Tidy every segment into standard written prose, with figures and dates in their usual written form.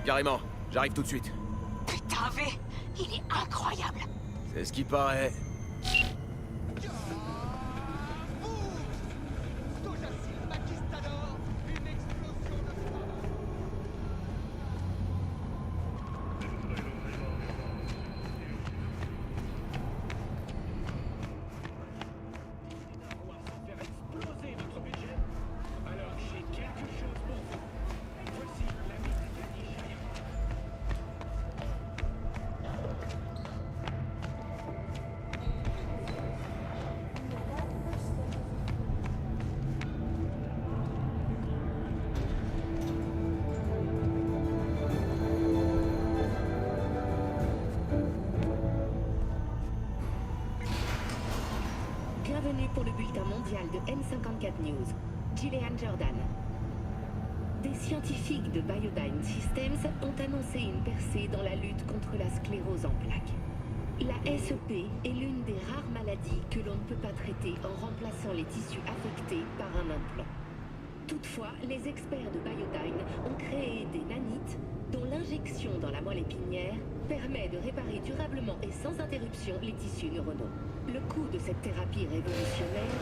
Carrément, j'arrive tout de suite. Putain, V, il est incroyable. C'est ce qui paraît. Bienvenue pour le bulletin mondial de N54 News. Gillian Jordan. Des scientifiques de Biodyne Systems ont annoncé une percée dans la lutte contre la sclérose en plaques. La SEP est l'une des rares maladies que l'on ne peut pas traiter en remplaçant les tissus affectés par un implant. Toutefois, les experts de Biodyne ont créé des nanites dont l'injection dans la moelle épinière permet de réparer durablement et sans interruption les tissus neuronaux. Le coût de cette thérapie révolutionnaire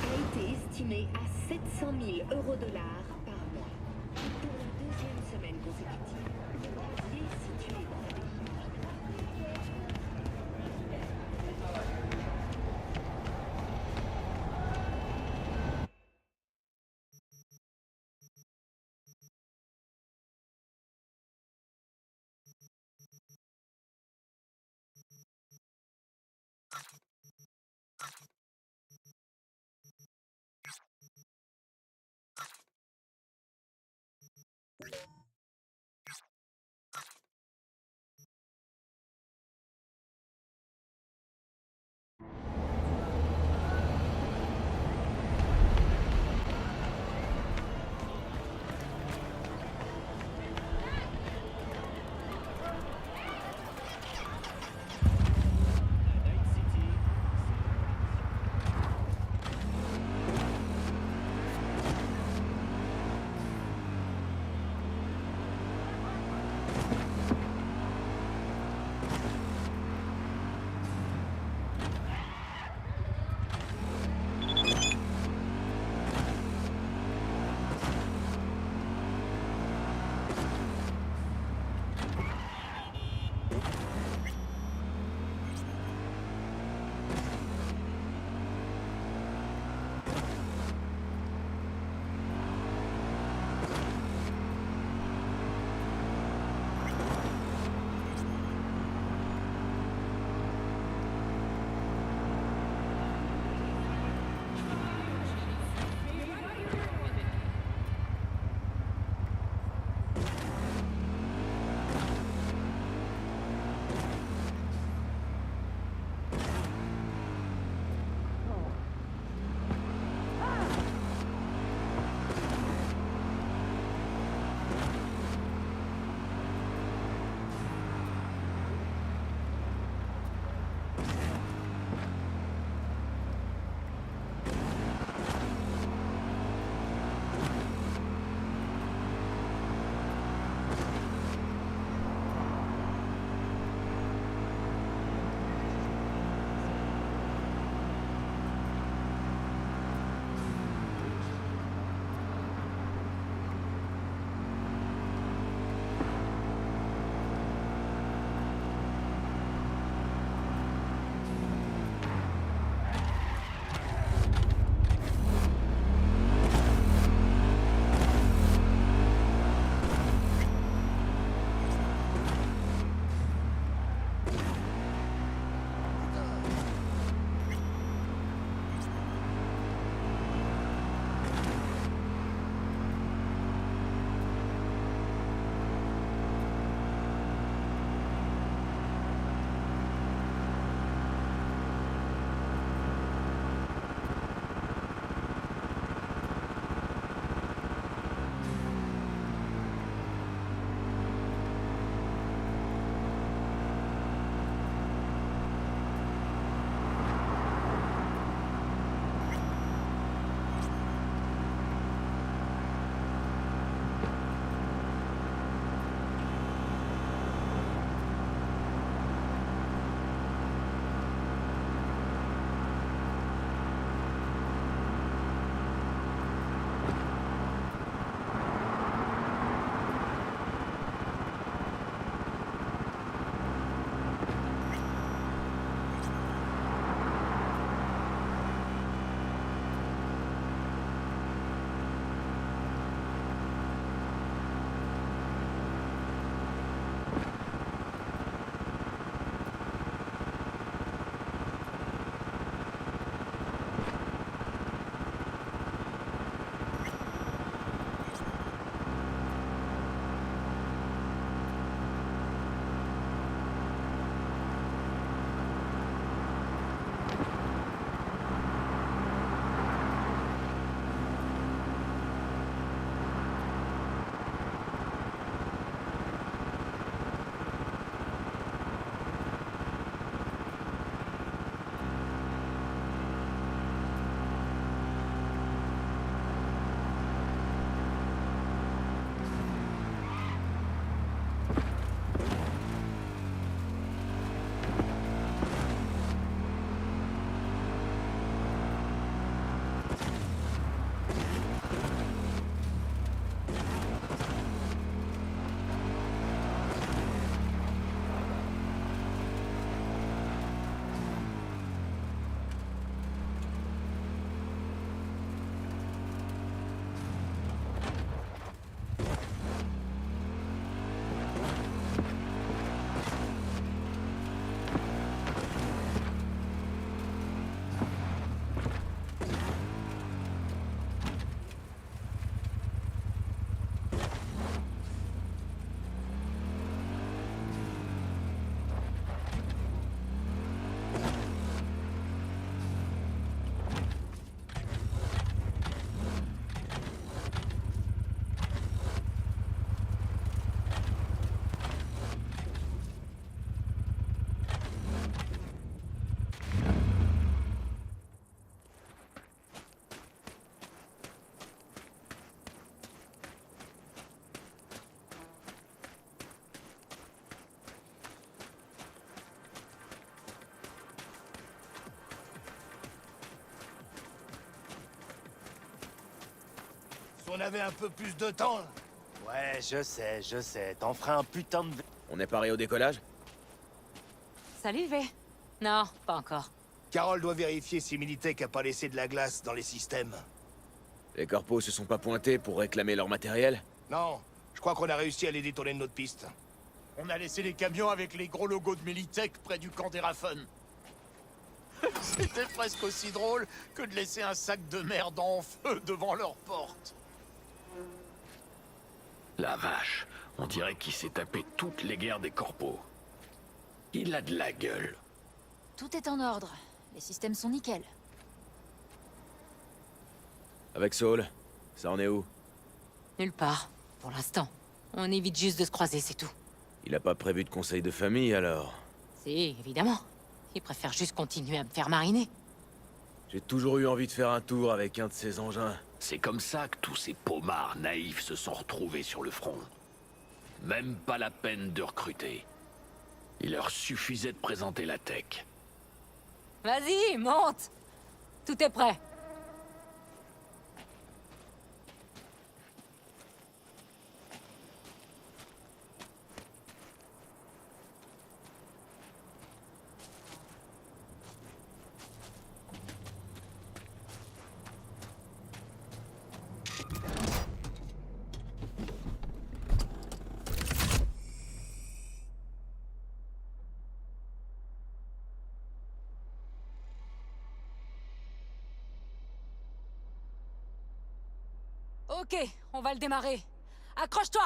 a été estimé à 700 000 € par mois. Pour la deuxième semaine consécutive, le brasier situé dans la on avait un peu plus de temps. Ouais, je sais. T'en feras un putain de... On est paré au décollage? Salut, V. Non, pas encore. Carole doit vérifier si Militech a pas laissé de la glace dans les systèmes. Les corpos se sont pas pointés pour réclamer leur matériel? Non, je crois qu'on a réussi à les détourner de notre piste. On a laissé les camions avec les gros logos de Militech près du camp des Raffen. C'était presque aussi drôle que de laisser un sac de merde en feu devant leur porte. La vache, on dirait qu'il s'est tapé toutes les guerres des corpos. Il a de la gueule. Tout est en ordre. Les systèmes sont nickel. Avec Saul, ça en est où? Nulle part, pour l'instant. On évite juste de se croiser, c'est tout. Il a pas prévu de conseil de famille, alors? Si, évidemment. Il préfère juste continuer à me faire mariner. J'ai toujours eu envie de faire un tour avec un de ces engins. C'est comme ça que tous ces pommards naïfs se sont retrouvés sur le front. Même pas la peine de recruter. Il leur suffisait de présenter la tech. Vas-y, monte! Tout est prêt. Ok, on va le démarrer. Accroche-toi!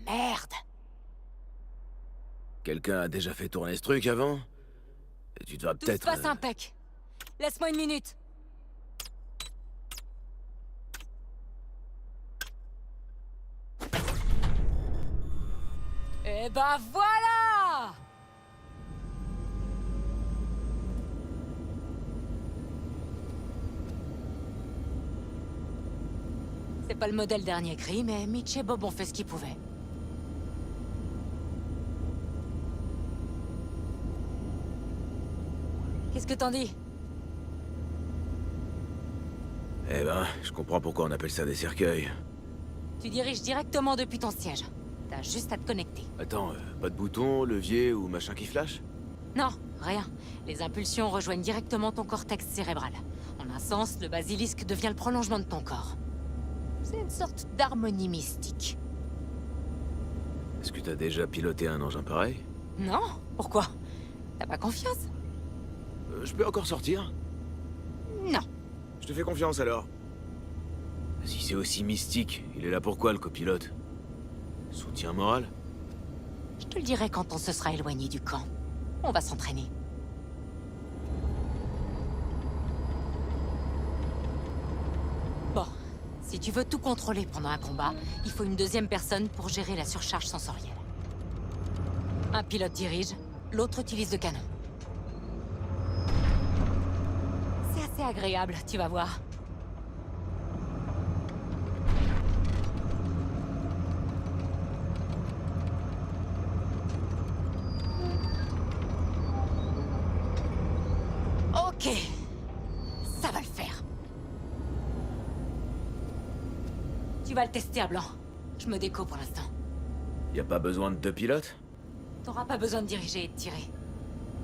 Merde! Quelqu'un a déjà fait tourner ce truc avant? Et tu dois Tout se peut-être... passe impec. Laisse-moi une minute. Et ben voilà! C'est pas le modèle dernier cri, mais Mitch et Bob ont fait ce qu'ils pouvaient. Qu'est-ce que t'en dis? Eh ben, je comprends pourquoi on appelle ça des cercueils. Tu diriges directement depuis ton siège. T'as juste à te connecter. Attends, pas de bouton, levier ou machin qui flash? Non, rien. Les impulsions rejoignent directement ton cortex cérébral. En un sens, le basilisque devient le prolongement de ton corps. C'est une sorte d'harmonie mystique. Est-ce que t'as déjà piloté un engin pareil? Non? Pourquoi? T'as pas confiance? Je peux encore sortir? Non. Je te fais confiance alors. Si c'est aussi mystique, il est là pourquoi le copilote? Soutien moral? Je te le dirai quand on se sera éloigné du camp. On va s'entraîner. Bon, si tu veux tout contrôler pendant un combat, il faut une deuxième personne pour gérer la surcharge sensorielle. Un pilote dirige, l'autre utilise le canon. C'est assez agréable, tu vas voir. Ok, ça va le faire. Tu vas le tester à blanc. Je me déco pour l'instant. Y a pas besoin de 2 pilotes? T'auras pas besoin de diriger et de tirer.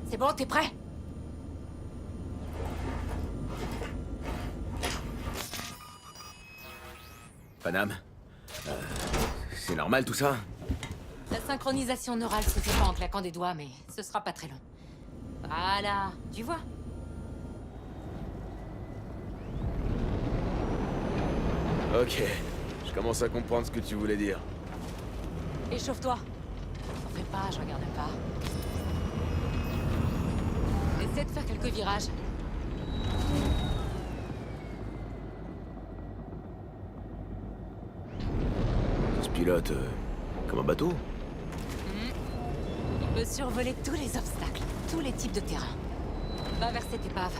C'est bon, t'es prêt? Paname? C'est normal tout ça? La synchronisation neurale se fait pas en claquant des doigts, mais ce sera pas très long. Voilà, tu vois? Ok, je commence à comprendre ce que tu voulais dire. Échauffe-toi. T'en fais pas, je regarde pas. Essaie de faire quelques virages. Ça se pilote comme un bateau? Il peut survoler tous les obstacles, tous les types de terrain. Va vers cette épave.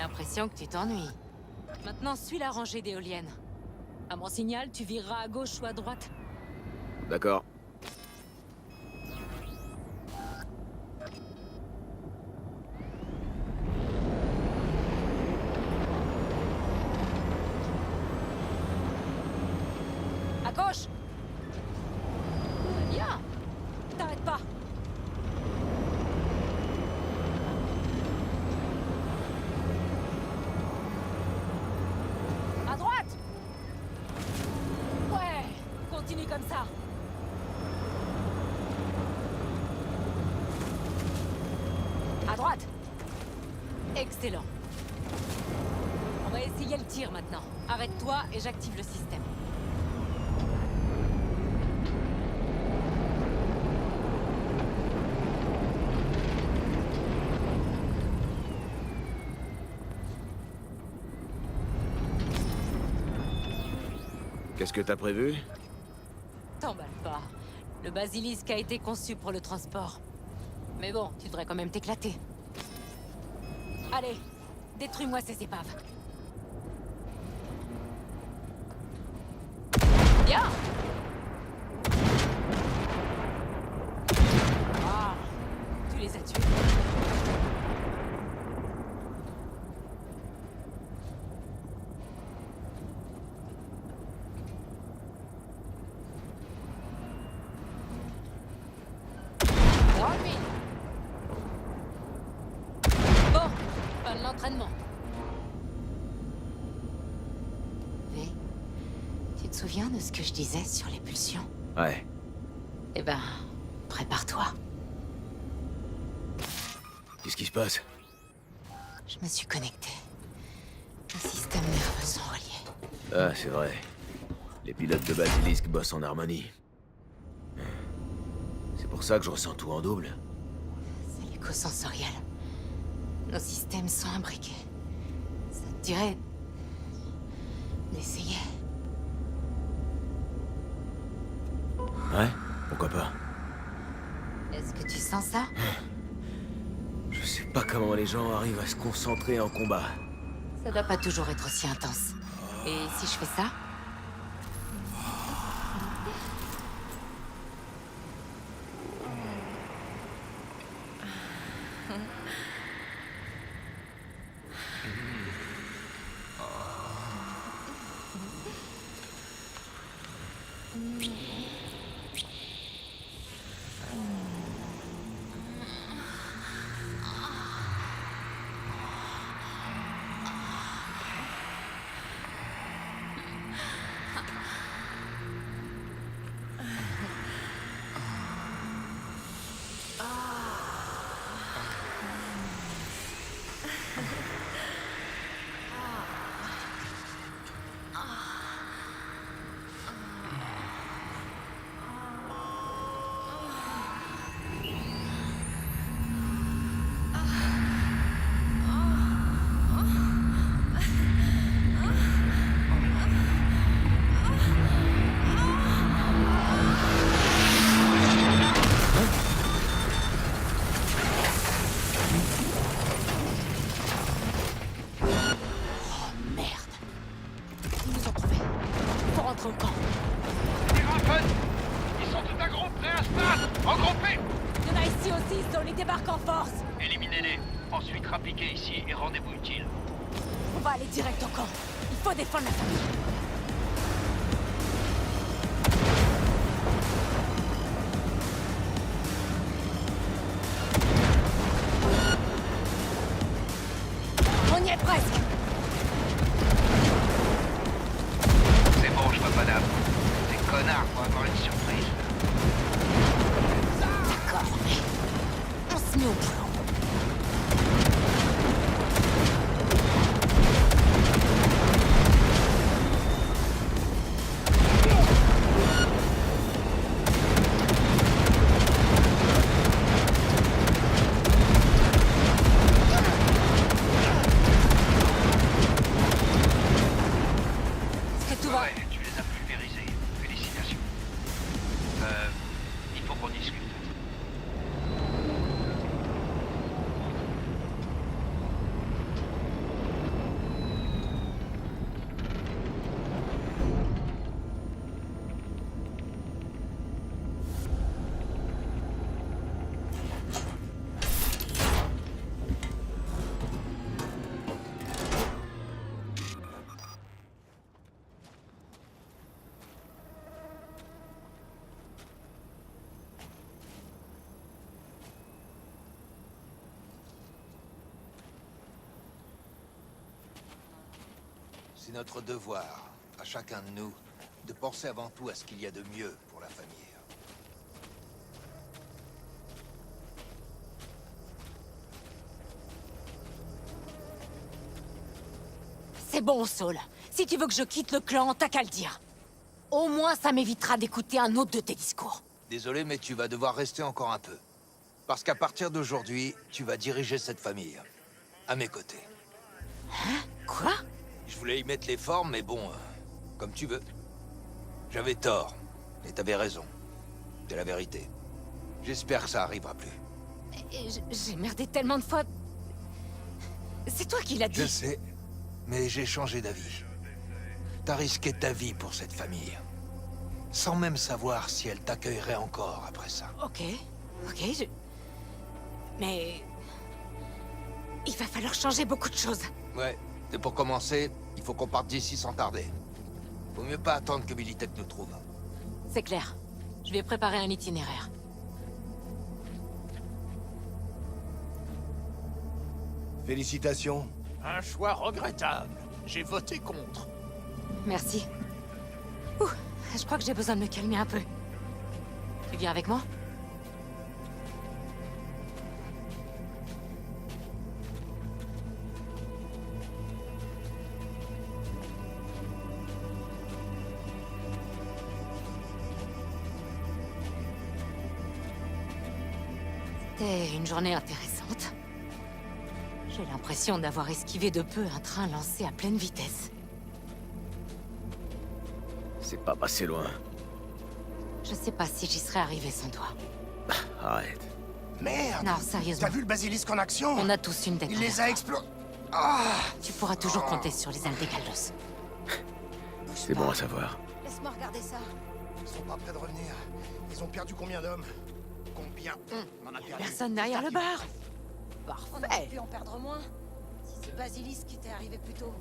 l'impression que tu t'ennuies. Maintenant, suis la rangée d'éoliennes. À mon signal, tu vireras à gauche ou à droite. D'accord. À gauche! Bien! T'arrêtes pas! À droite! Ouais! Continue comme ça! À droite! Excellent! On va essayer le tir maintenant. Arrête-toi et j'active le système. Qu'est-ce que t'as prévu? T'emballe pas. Le basilisque a été conçu pour le transport. Mais bon, tu devrais quand même t'éclater. Allez, détruis-moi ces épaves. Bien! Ah, tu les as tués. Bon, fin de l'entraînement. V, tu te souviens de ce que je disais sur les pulsions? Ouais. Eh ben, prépare-toi. Qu'est-ce qui se passe? Je me suis connecté. Les systèmes nerveux sont reliés. Ah, c'est vrai. Les pilotes de Basilisque bossent en harmonie. C'est pour ça que je ressens tout en double. C'est l'éco-sensoriel. Nos systèmes sont imbriqués. Ça te dirait... d'essayer? Ouais, pourquoi pas. Est-ce que tu sens ça? Je sais pas comment les gens arrivent à se concentrer en combat. Ça doit pas toujours être aussi intense. Et si je fais ça? Ils débarquent en force. Éliminez-les. Ensuite, rappliquez ici et rendez-vous utile. On va aller direct au camp. Il faut défendre la famille. On y est presque. C'est bon, je vois pas d'âme. Ces connards vont avoir une surprise. D'accord, mais... on se met au boulot. C'est notre devoir, à chacun de nous, de penser avant tout à ce qu'il y a de mieux pour la famille. C'est bon, Saul. Si tu veux que je quitte le clan, t'as qu'à le dire. Au moins, ça m'évitera d'écouter un autre de tes discours. Désolé, mais tu vas devoir rester encore un peu. Parce qu'à partir d'aujourd'hui, tu vas diriger cette famille. À mes côtés. Hein? Quoi? Je voulais y mettre les formes, mais bon, comme tu veux. J'avais tort, et t'avais raison. C'est la vérité. J'espère que ça arrivera plus. J'ai merdé tellement de fois. C'est toi qui l'as dit. Je sais, mais j'ai changé d'avis. T'as risqué ta vie pour cette famille. Sans même savoir si elle t'accueillerait encore après ça. Ok, Mais... il va falloir changer beaucoup de choses. Ouais, et pour commencer, il faut qu'on parte d'ici sans tarder. Vaut mieux pas attendre que Militech nous trouve. C'est clair. Je vais préparer un itinéraire. Félicitations. Un choix regrettable. J'ai voté contre. Merci. Ouh, je crois que j'ai besoin de me calmer un peu. Tu viens avec moi? C'était une journée intéressante. J'ai l'impression d'avoir esquivé de peu un train lancé à pleine vitesse. C'est pas passé loin. Je sais pas si j'y serais arrivé sans toi. Arrête. Merde! Non, sérieusement. T'as vu le basilisque en action? On a tous une tête. Il les a explosés. Ah! Tu pourras toujours compter sur les ailes des Galdos. C'est bon à savoir. Laisse-moi regarder ça. Ils sont pas prêts de revenir. Ils ont perdu combien d'hommes? Combien? On en a perdu. Personne derrière le bar. On aurait pu en perdre moins. Si ce basilisque était arrivé plus tôt.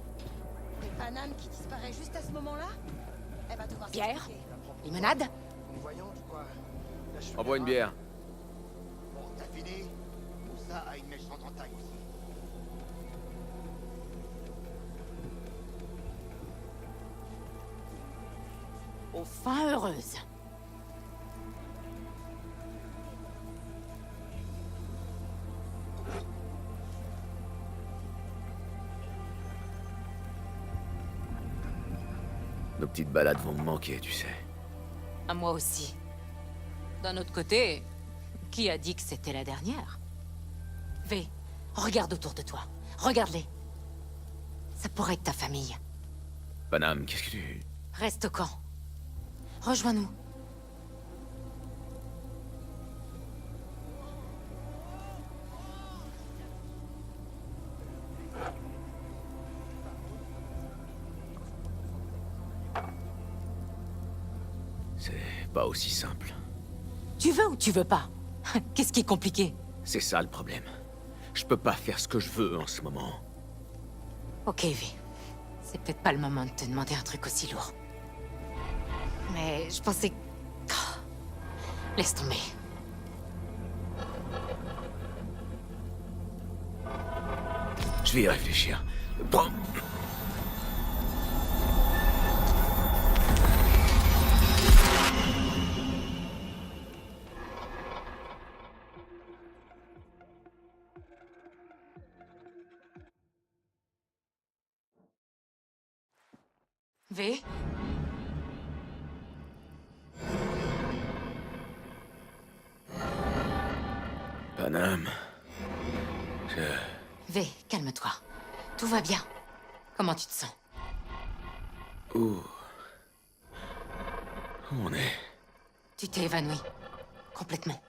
Et Panam qui disparaît juste à ce moment-là, elle va devoir Pierre? s'expliquer. Limonade? Une voyante ou quoi? La cheveux Envoie une gras. bière. Bon, t'as fini? Tout ça a une méchante entaille aussi. Aux fins heureuses. Nos petites balades vont me manquer, tu sais. À moi aussi. D'un autre côté, qui a dit que c'était la dernière? V, regarde autour de toi. Regarde-les. Ça pourrait être ta famille. Panam, qu'est-ce que tu... Reste au camp. Rejoins-nous. C'est pas aussi simple. Tu veux ou tu veux pas? Qu'est-ce qui est compliqué? C'est ça le problème. Je peux pas faire ce que je veux en ce moment. Ok, V. C'est peut-être pas le moment de te demander un truc aussi lourd. Mais je pensais... Oh, laisse tomber. Je vais y réfléchir. Prends... V? Panam... V, calme-toi. Tout va bien. Comment tu te sens? Où on est? Tu t'es évanoui. Complètement.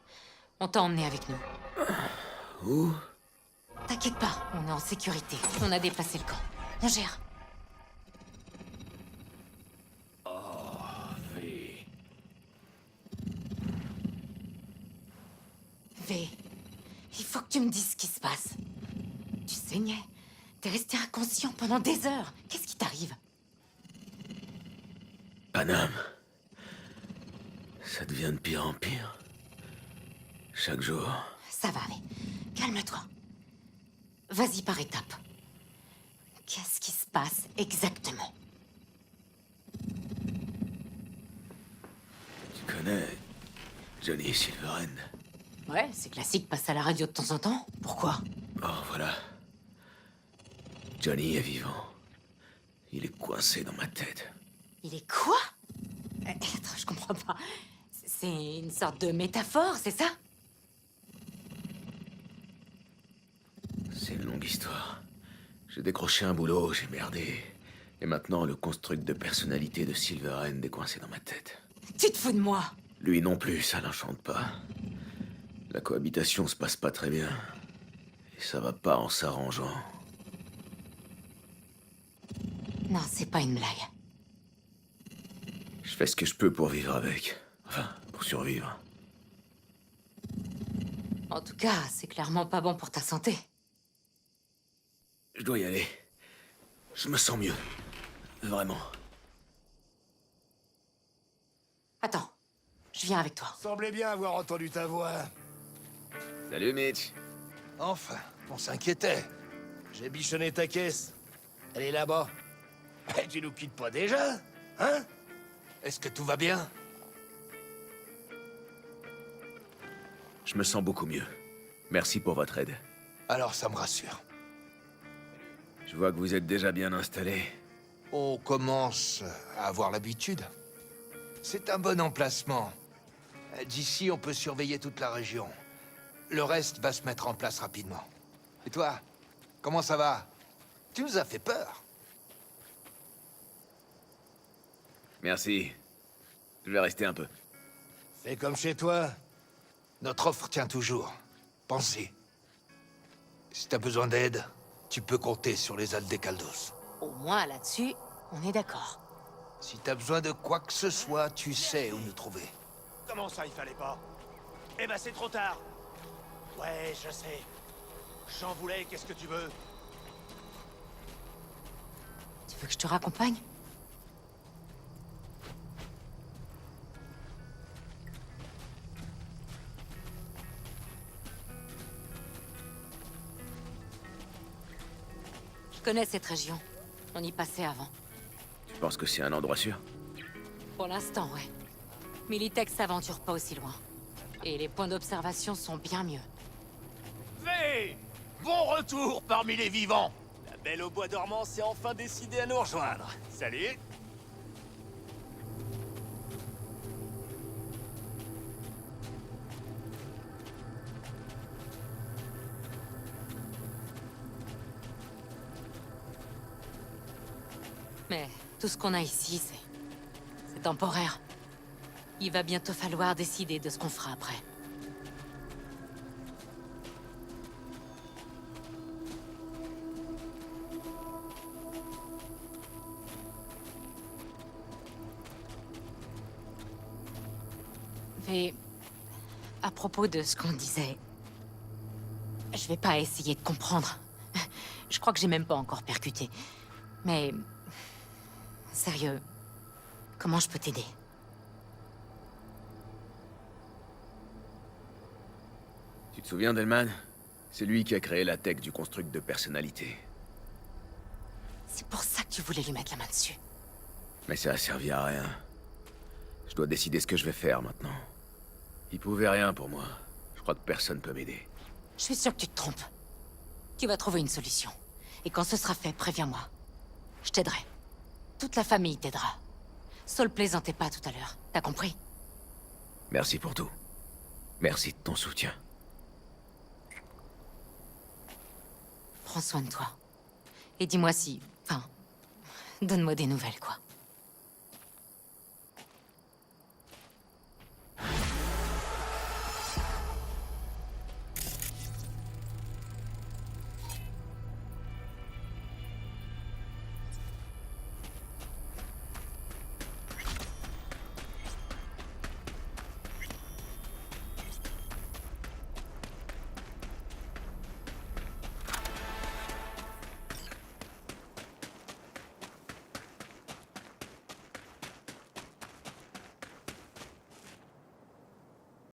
On t'a emmené avec nous. Où? T'inquiète pas, on est en sécurité. On a déplacé le camp. On gère. V. V, il faut que tu me dises ce qui se passe. Tu saignais. T'es resté inconscient pendant des heures. Qu'est-ce qui t'arrive? Panam... Ça devient de pire en pire. Chaque jour... Ça va, V. Calme-toi. Vas-y par étapes. Qu'est-ce qui se passe exactement? Tu connais Johnny Silverhand? Ouais, c'est classique, passe à la radio de temps en temps. Pourquoi? Oh, voilà. Johnny est vivant. Il est coincé dans ma tête. Il est quoi? Attends, je comprends pas. C'est une sorte de métaphore, c'est ça? C'est une longue histoire. J'ai décroché un boulot, j'ai merdé. Et maintenant, le construct de personnalité de Silverhand est coincé dans ma tête. Tu te fous de moi? Lui non plus, ça l'enchante pas. La cohabitation se passe pas très bien. Et ça va pas en s'arrangeant. Non, c'est pas une blague. Je fais ce que je peux pour vivre avec. Enfin, pour survivre. En tout cas, c'est clairement pas bon pour ta santé. Je dois y aller. Je me sens mieux. Vraiment. Attends, je viens avec toi. Semblait bien avoir entendu ta voix. Salut, Mitch. Enfin, on s'inquiétait. J'ai bichonné ta caisse. Elle est là-bas. Et tu nous quittes pas déjà, hein? Est-ce que tout va bien? Je me sens beaucoup mieux. Merci pour votre aide. Alors ça me rassure. Je vois que vous êtes déjà bien installé. On commence à avoir l'habitude. C'est un bon emplacement. D'ici, on peut surveiller toute la région. Le reste va se mettre en place rapidement. Et toi, comment ça va? Tu nous as fait peur. Merci. Je vais rester un peu. Fais comme chez toi. Notre offre tient toujours. Pensez. Si t'as besoin d'aide, tu peux compter sur les Aldecaldos. Au moins, là-dessus, on est d'accord. Si t'as besoin de quoi que ce soit, tu sais où nous trouver. Comment ça, il fallait pas? Eh ben, c'est trop tard. Ouais, je sais. J'en voulais, qu'est-ce que tu veux? Tu veux que je te raccompagne? Je connais cette région. On y passait avant. Tu penses que c'est un endroit sûr? Pour l'instant, ouais. Militech s'aventure pas aussi loin. Et les points d'observation sont bien mieux. V! Bon retour parmi les vivants! La belle au bois dormant s'est enfin décidée à nous rejoindre. Salut! Mais tout ce qu'on a ici, c'est temporaire. Il va bientôt falloir décider de ce qu'on fera après. Mais à propos de ce qu'on disait, je vais pas essayer de comprendre. Je crois que j'ai même pas encore percuté. Mais sérieux, comment je peux t'aider? Tu te souviens d'Elman? C'est lui qui a créé la tech du construct de personnalité. C'est pour ça que tu voulais lui mettre la main dessus. Mais ça a servi à rien. Je dois décider ce que je vais faire maintenant. Il pouvait rien pour moi. Je crois que personne peut m'aider. Je suis sûr que tu te trompes. Tu vas trouver une solution. Et quand ce sera fait, préviens-moi. Je t'aiderai. Toute la famille t'aidera. Saul plaisantait pas tout à l'heure. T'as compris? Merci pour tout. Merci de ton soutien. Prends soin de toi. Et dis-moi si... Enfin... Donne-moi des nouvelles, quoi.